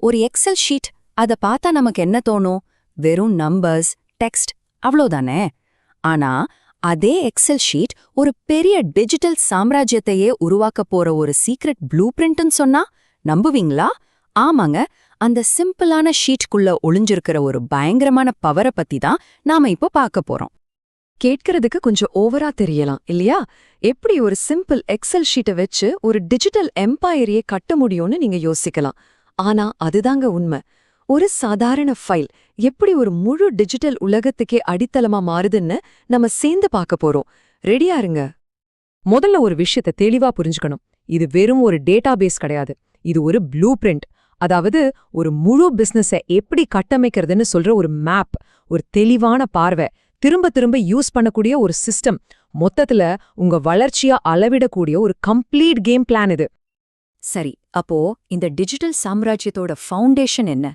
ஒரு Excel sheet அத பார்த்தா நமக்கு என்ன தோணும்? வெறும் நம்பர்ஸ், டெக்ஸ்ட் அவ்வளோதானே. ஆனா அதே எக்ஸல் ஷீட் ஒரு பெரிய டிஜிட்டல் சாம்ராஜ்யத்தையே உருவாக்க போற ஒரு சீக்ரெட் ப்ளூ பிரிண்ட்னு சொன்னா நம்புவீங்களா? ஆமாங்க, அந்த சிம்பிளான ஷீட்குள்ள ஒளிஞ்சிருக்கிற ஒரு பயங்கரமான பவரை பத்தி தான் நாம இப்போ பார்க்க போறோம். கேட்கறதுக்கு கொஞ்சம் ஓவரா தெரியலாம் இல்லையா? எப்படி ஒரு சிம்பிள் எக்ஸல் ஷீட்டை வச்சு ஒரு டிஜிட்டல் எம்பையரையே கட்ட முடியும்னு நீங்க யோசிக்கலாம். ஆனா அதுதாங்க உண்மை. ஒரு சாதாரண ஃபைல் எப்படி ஒரு முழு டிஜிட்டல் உலகத்துக்கே அடித்தளமா மாறுதுன்னு நம்ம சேர்ந்து பார்க்க போறோம். ரெடியா இருங்க. முதல்ல ஒரு விஷயத்தை தெளிவா புரிஞ்சுக்கணும். இது வெறும் ஒரு டேட்டாபேஸ் கிடையாது. இது ஒரு ப்ளூ பிரிண்ட். அதாவது ஒரு முழு பிசினஸை எப்படி கட்டமைக்கிறதுன்னு சொல்ற ஒரு மேப், ஒரு தெளிவான பார்வை, திரும்ப திரும்ப யூஸ் பண்ணக்கூடிய ஒரு சிஸ்டம், மொத்தத்துல உங்க வளர்ச்சியா அளவிடக்கூடிய ஒரு கம்ப்ளீட் கேம் பிளான் இது. சரி, அப்போ இந்த டிஜிட்டல் சாம்ராஜ்யத்தோட ஃபவுண்டேஷன் என்ன?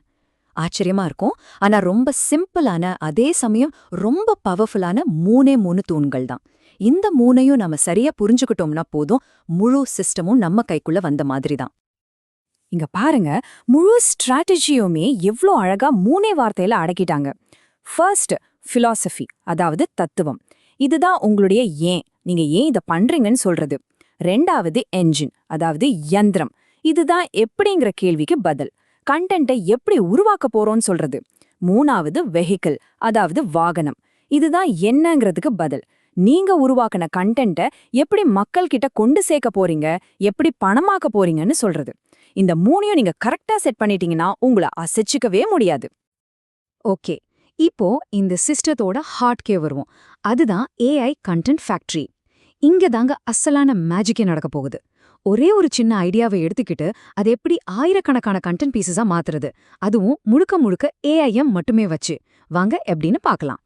ஆச்சரியமா இருக்கும். ஆனா ரொம்ப சிம்பிளான, அதே சமயம் ரொம்ப பவர்ஃபுல்லான மூணு தூண்கள் தான். இந்த மூணையும் நம்ம சரியா புரிஞ்சுக்கிட்டோம்னா போதும், முழு சிஸ்டமும் நம்ம கைக்குள்ள வந்த மாதிரி தான். இங்க பாருங்க, முழு ஸ்ட்ராட்டஜியுமே எவ்ளோ அழகா மூணே வார்த்தையில அடக்கிட்டாங்க. ஃபர்ஸ்ட் ஃபிலாசபி, அதாவது தத்துவம். இதுதான் உங்களுடைய ஏன், நீங்க ஏன் இதை பண்றீங்கன்னு சொல்றது. ரெண்டாவது என்ஜின், அதாவது யந்திரம். இதுதான் எப்படிங்கிற கேள்விக்கு பதில், கண்டென்ட்டை எப்படி உருவாக்க போறோம்னு சொல்றது. மூணாவது வெஹிக்கிள், அதாவது வாகனம். இதுதான் என்னங்கிறதுக்கு பதில், நீங்க உருவாக்கின கண்டென்ட்டை எப்படி மக்கள் கிட்ட கொண்டு சேர்க்க போறீங்க, எப்படி பணமாக்க போறீங்கன்னு சொல்றது. இந்த மூணையும் நீங்க கரெக்டா செட் பண்ணிட்டீங்கன்னா உங்களை அசைச்சிக்கவே முடியாது. ஓகே, இப்போ இந்த சிஸ்டத்தோட ஹார்ட்கே வருவோம். அதுதான் ஏஐ கண்டென்ட் ஃபேக்டரி. இங்க தாங்க அசலான மேஜிக்கே நடக்க போகுது. ஒரே ஒரு சின்ன ஐடியாவை எடுத்துக்கிட்டு அது எப்படி ஆயிரக்கணக்கான கண்டென்ட் பீசஸா மாத்துறது, அதுவும் முழுக்க முழுக்க ஏஐஎம் மட்டுமே வச்சு. வாங்க எப்படின்னு பார்க்கலாம்.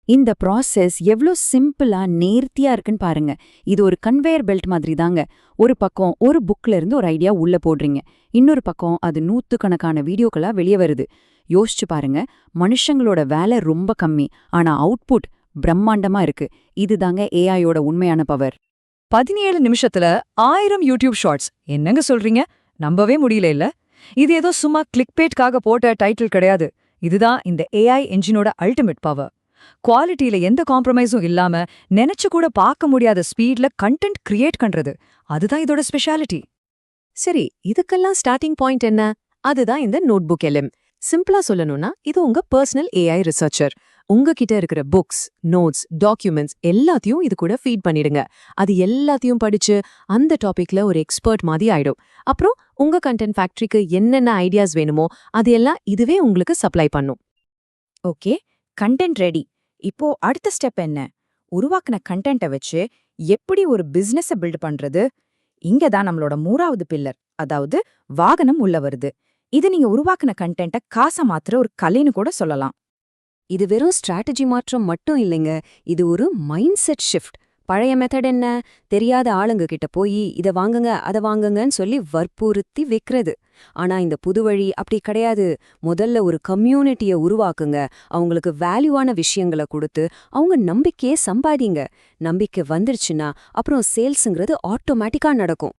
இந்த ப்ராசஸ் எவ்ளோ சிம்பிளா நேர்த்தியா இருக்குன்னு பாருங்க. இது ஒரு கன்வேயர் பெல்ட் மாதிரி தாங்க. ஒரு பக்கம் ஒரு புக்ல இருந்து ஒரு ஐடியா உள்ள போடுறீங்க, இன்னொரு பக்கம் அது நூத்துக்கணக்கான வீடியோக்களா வெளியே வருது. யோசிச்சு பாருங்க, மனுஷங்களோட வேலை ரொம்ப கம்மி, ஆனா அவுட்புட் பிரம்மாண்டமா இருக்கு. இதுதாங்க ஏஐயோட உண்மையான பவர். 17 நிமிஷத்துல 1000 யூடியூப் ஷார்ட்ஸ். என்னங்க சொல்றீங்க? நம்பவே முடியல இல்ல? இது ஏதோ சும்மா கிளிக்பேட்காக போட்ட டைட்டில் கிடையாது. இதுதான் இந்த ஏஐ என்ஜினோட அல்டிமேட் பவர். குவாலிட்டியில எந்த காம்ப்ரமைஸும் இல்லாம நினைச்சு கூட பார்க்க முடியாத ஸ்பீட்ல கண்டென்ட் கிரியேட் பண்றது, அதுதான் இதோட ஸ்பெஷாலிட்டி. சரி, இதுக்கெல்லாம் ஸ்டார்டிங் பாயிண்ட் என்ன? அதுதான் இந்த நோட்புக் எல்எம். சிம்பிளா சொல்லணும்னா இது உங்க பர்சனல் ஏஐ ரிசர்ச்சர். உங்ககிட்ட இருக்கிற புக்ஸ், நோட்ஸ், டாக்குமெண்ட்ஸ் எல்லாத்தையும் இது கூட ஃபீட் பண்ணிடுங்க. அது எல்லாத்தையும் படிச்சு அந்த டாபிக்ல ஒரு எக்ஸ்பர்ட் மாதிரி ஆயிடும். அப்புறம் உங்க கண்டென்ட் ஃபேக்டரிக்கு என்னென்ன ஐடியாஸ் வேணுமோ அது எல்லாம் இதுவே உங்களுக்கு சப்ளை பண்ணும். Okay, content ready. இப்போ அடுத்த ஸ்டெப் என்ன? உருவாக்குன கண்டென்ட்டை வச்சு எப்படி ஒரு பிசினஸை பில்ட் பண்றது? இங்க தான் நம்மளோட மூணாவது பில்லர், அதாவது வாகனம் உள்ள வருது. இது நீங்க உருவாக்குன கண்டென்ட்டை காசா மாத்துற ஒரு கலைன்னு கூட சொல்லலாம். இது வெறும் ஸ்ட்ராட்டஜி மாற்றம் மட்டும் இல்லைங்க, இது ஒரு மைண்ட் செட் ஷிஃப்ட். பழைய மெத்தட் என்ன? தெரியாத ஆளுங்க கிட்ட போய் இதை வாங்குங்க அதை வாங்குங்கன்னு சொல்லி வற்புறுத்தி வைக்கிறது. ஆனா இந்த புது வழி அப்படி கிடையாது. முதல்ல ஒரு கம்யூனிட்டியை உருவாக்குங்க, அவங்களுக்கு வேல்யூவான விஷயங்களை கொடுத்து அவங்க நம்பிக்கையே சம்பாதிங்க. நம்பிக்கை வந்துருச்சுன்னா அப்புறம் சேல்ஸுங்கிறது ஆட்டோமேட்டிக்கா நடக்கும்.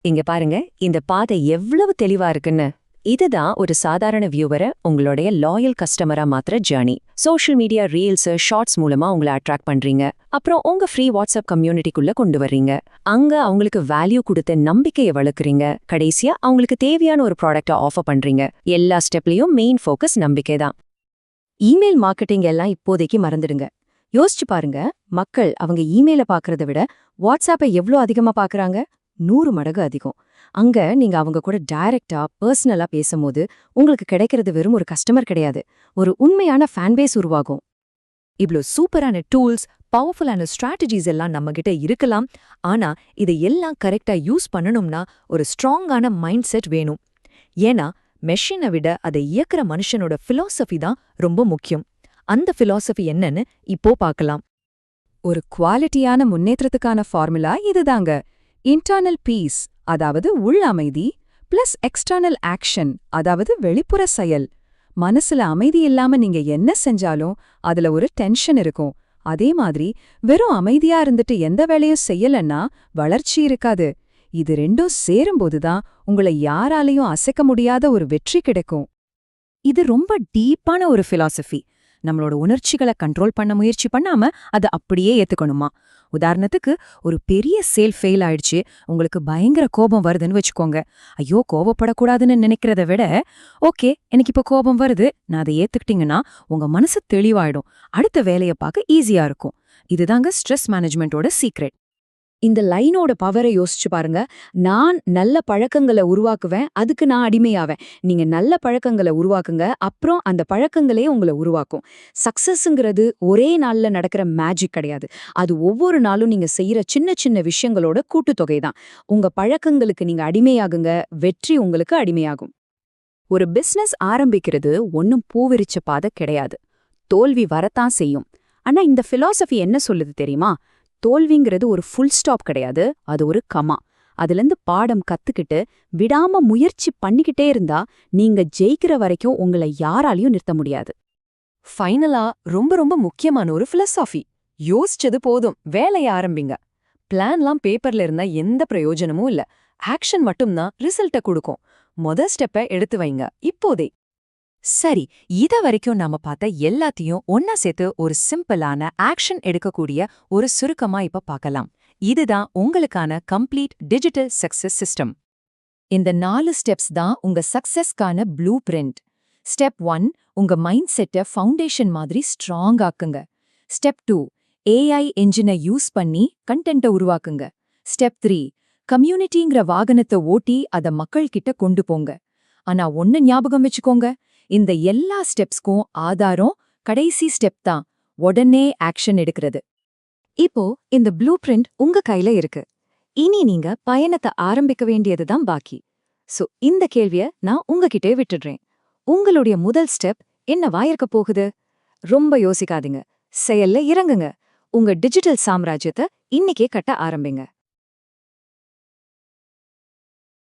இங்க பாருங்க, இந்த பாதை எவ்வளவு தெளிவா இருக்குன்னு. இதுதான் ஒரு சாதாரண வியூவரை உங்களுடைய லாயல் கஸ்டமரா மாத்திர journey. Social media reels, shorts மூலமா உங்களை அட்ராக்ட் பண்றீங்க. அப்புறம் உங்க ஃப்ரீ வாட்ஸ்அப் கம்யூனிட்டிக்குள்ள கொண்டு வர்றீங்க. அங்க அவங்களுக்கு வேல்யூ கொடுத்த நம்பிக்கையை வளர்க்குறீங்க. கடைசியா அவங்களுக்கு தேவையான ஒரு ப்ராடக்டை ஆஃபர் பண்றீங்க. எல்லா ஸ்டெப்லயும் மெயின் ஃபோக்கஸ் நம்பிக்கை தான். இமெயில் மார்க்கெட்டிங் எல்லாம் இப்போதைக்கு மறந்துடுங்க. யோசிச்சு பாருங்க, மக்கள் அவங்க இமெயிலை பாக்குறத விட வாட்ஸ்அப்பை எவ்வளோ அதிகமா பாக்குறாங்க? 100 மடங்கு அதிகம். அங்க நீங்க அவங்க கூட டைரக்டா பர்சனலா பேசும்போது உங்களுக்கு கிடைக்கிறது வெறும் ஒரு கஸ்டமர் கிடையாது, ஒரு உண்மையான ஃபேன்பேஸ் உருவாகும். இவ்ளோ சூப்பரான டூல்ஸ், பவர்ஃபுல்லான ஸ்ட்ராட்டஜிஸ் எல்லாம் நம்ம கிட்ட இருக்கலாம். ஆனா இதை எல்லாம் கரெக்டா யூஸ் பண்ணணும்னா ஒரு ஸ்ட்ராங்கான மைண்ட் செட் வேணும். ஏன்னா மெஷினை விட அதை இயக்குற மனுஷனோட ஃபிலாசபி தான் ரொம்ப முக்கியம். அந்த ஃபிலாசபி என்னன்னு இப்போ பார்க்கலாம். ஒரு குவாலிட்டியான முன்னேற்றத்துக்கான ஃபார்முலா இதுதாங்க. இன்டர்னல் பீஸ், அதாவது உள் அமைதி, பிளஸ் எக்ஸ்டர்னல் ஆக்ஷன், அதாவது வெளிப்புற செயல். மனசுல அமைதி இல்லாம நீங்க என்ன செஞ்சாலும் அதுல ஒரு டென்ஷன் இருக்கும். அதே மாதிரி வெறும் அமைதியா இருந்துட்டு எந்த வேலையும் செய்யலன்னா வளர்ச்சி இருக்காது. இது ரெண்டும் சேரும்போதுதான் உங்களை யாராலையும் அசைக்க முடியாத ஒரு வெற்றி கிடைக்கும். இது ரொம்ப டீப்பான ஒரு ஃபிலாசபி. நம்மளோட உணர்ச்சிகளை கண்ட்ரோல் பண்ண முயற்சி பண்ணாம அதை அப்படியே ஏத்துக்கணுமா. உதாரணத்துக்கு, ஒரு பெரிய சேல் ஃபெயில் ஆயிடுச்சு, உங்களுக்கு பயங்கர கோபம் வருதுன்னு வச்சுக்கோங்க. ஐயோ, கோபப்படக்கூடாதுன்னு நினைக்கிறத விட, ஓகே எனக்கு இப்ப கோபம் வருது, நான் அதை ஏத்துக்கிட்டீங்கன்னா உங்க மனசு தெளிவாயிடும், அடுத்த வேலையை பார்க்க ஈஸியா இருக்கும். இதுதாங்க ஸ்ட்ரெஸ் மேனேஜ்மெண்டோட சீக்ரெட். இந்த லைனோட பவரை யோசிச்சு பாருங்க. நான் நல்ல பழக்கங்களை உருவாக்குவேன், அதுக்கு நான் அடிமையாவேன். நீங்க நல்ல பழக்கங்களை உருவாக்குங்க, அப்புறம் அந்த பழக்கங்களே உங்களை உருவாக்கும். சக்சஸ்ங்கிறது ஒரே நாள்ல நடக்கிற மேஜிக் கிடையாது. அது ஒவ்வொரு நாளும் நீங்க செய்யற சின்ன சின்ன விஷயங்களோட கூட்டுத்தொகை தான். உங்க பழக்கங்களுக்கு நீங்க அடிமையாகுங்க, வெற்றி உங்களுக்கு அடிமையாகும். ஒரு பிசினஸ் ஆரம்பிக்கிறது ஒன்னும் பூவிரிச்ச பாதை கிடையாது. தோல்வி வரத்தான் செய்யும். ஆனா இந்த பிலாசபி என்ன சொல்லுது தெரியுமா? தோல்விங்கிறது ஒரு ஃபுல் ஸ்டாப் கிடையாது, அது ஒரு கமா. அதுலேருந்து பாடம் கத்துக்கிட்டு விடாம முயற்சி பண்ணிக்கிட்டே இருந்தா நீங்க ஜெயிக்கிற வரைக்கும் உங்களை யாராலையும் நிறுத்த முடியாது. ஃபைனலா ரொம்ப ரொம்ப முக்கியமான ஒரு பிலசாஃபி. யோசிச்சது போதும், வேலைய ஆரம்பிங்க. பிளான்லாம் பேப்பர்ல இருந்தா எந்த பிரயோஜனமும் இல்ல. ஆக்ஷன் மட்டும்தான் ரிசல்ட்ட கொடுக்கும். ஸ்டெப்பை எடுத்து வைங்க இப்போதே. சரி, இத வரைக்கும் நாம பார்த்த எல்லாத்தையும் ஒன்னா சேர்த்து ஒரு சிம்பிளான ஆக்ஷன் எடுக்கக்கூடிய ஒரு சுருக்கமா இப்ப பார்க்கலாம். இதுதான் உங்களுக்கான கம்ப்ளீட் டிஜிட்டல் சக்சஸ் சிஸ்டம். இந்த 4 ஸ்டெப்ஸ் தான் உங்க சக்சஸ்க்கான ப்ளூ பிரிண்ட். ஸ்டெப் 1, உங்க மைண்ட் செட்டை ஃபவுண்டேஷன் மாதிரி ஸ்ட்ராங் ஆக்குங்க. ஸ்டெப் 2, AI என்ஜினை யூஸ் பண்ணி கண்டென்ட்டை உருவாக்குங்க. ஸ்டெப் 3, கம்யூனிட்டிங்கிற வாகனத்தை ஓட்டி அதை மக்கள் கிட்ட கொண்டு போங்க. ஆனா ஒன்னு ஞாபகம் வச்சுக்கோங்க, இந்த எல்லா ஸ்டெப்ஸ்க்கும் ஆதாரம் கடைசி ஸ்டெப் தான், உடனே ஆக்ஷன் எடுக்கிறது. இப்போ இந்த ப்ளூ பிரிண்ட் உங்க கையில இருக்கு. இனி நீங்க பயணத்தை ஆரம்பிக்க வேண்டியதுதான் பாக்கி. சோ இந்த கேள்விய நான் உங்ககிட்டே விட்டுடுறேன். உங்களுடைய முதல் ஸ்டெப் என்னவா இருக்க போகுது? ரொம்ப யோசிக்காதீங்க, செயல்ல இறங்குங்க. உங்க டிஜிட்டல் சாம்ராஜ்யத்தை இன்னிக்கே கட்ட ஆரம்பிங்க.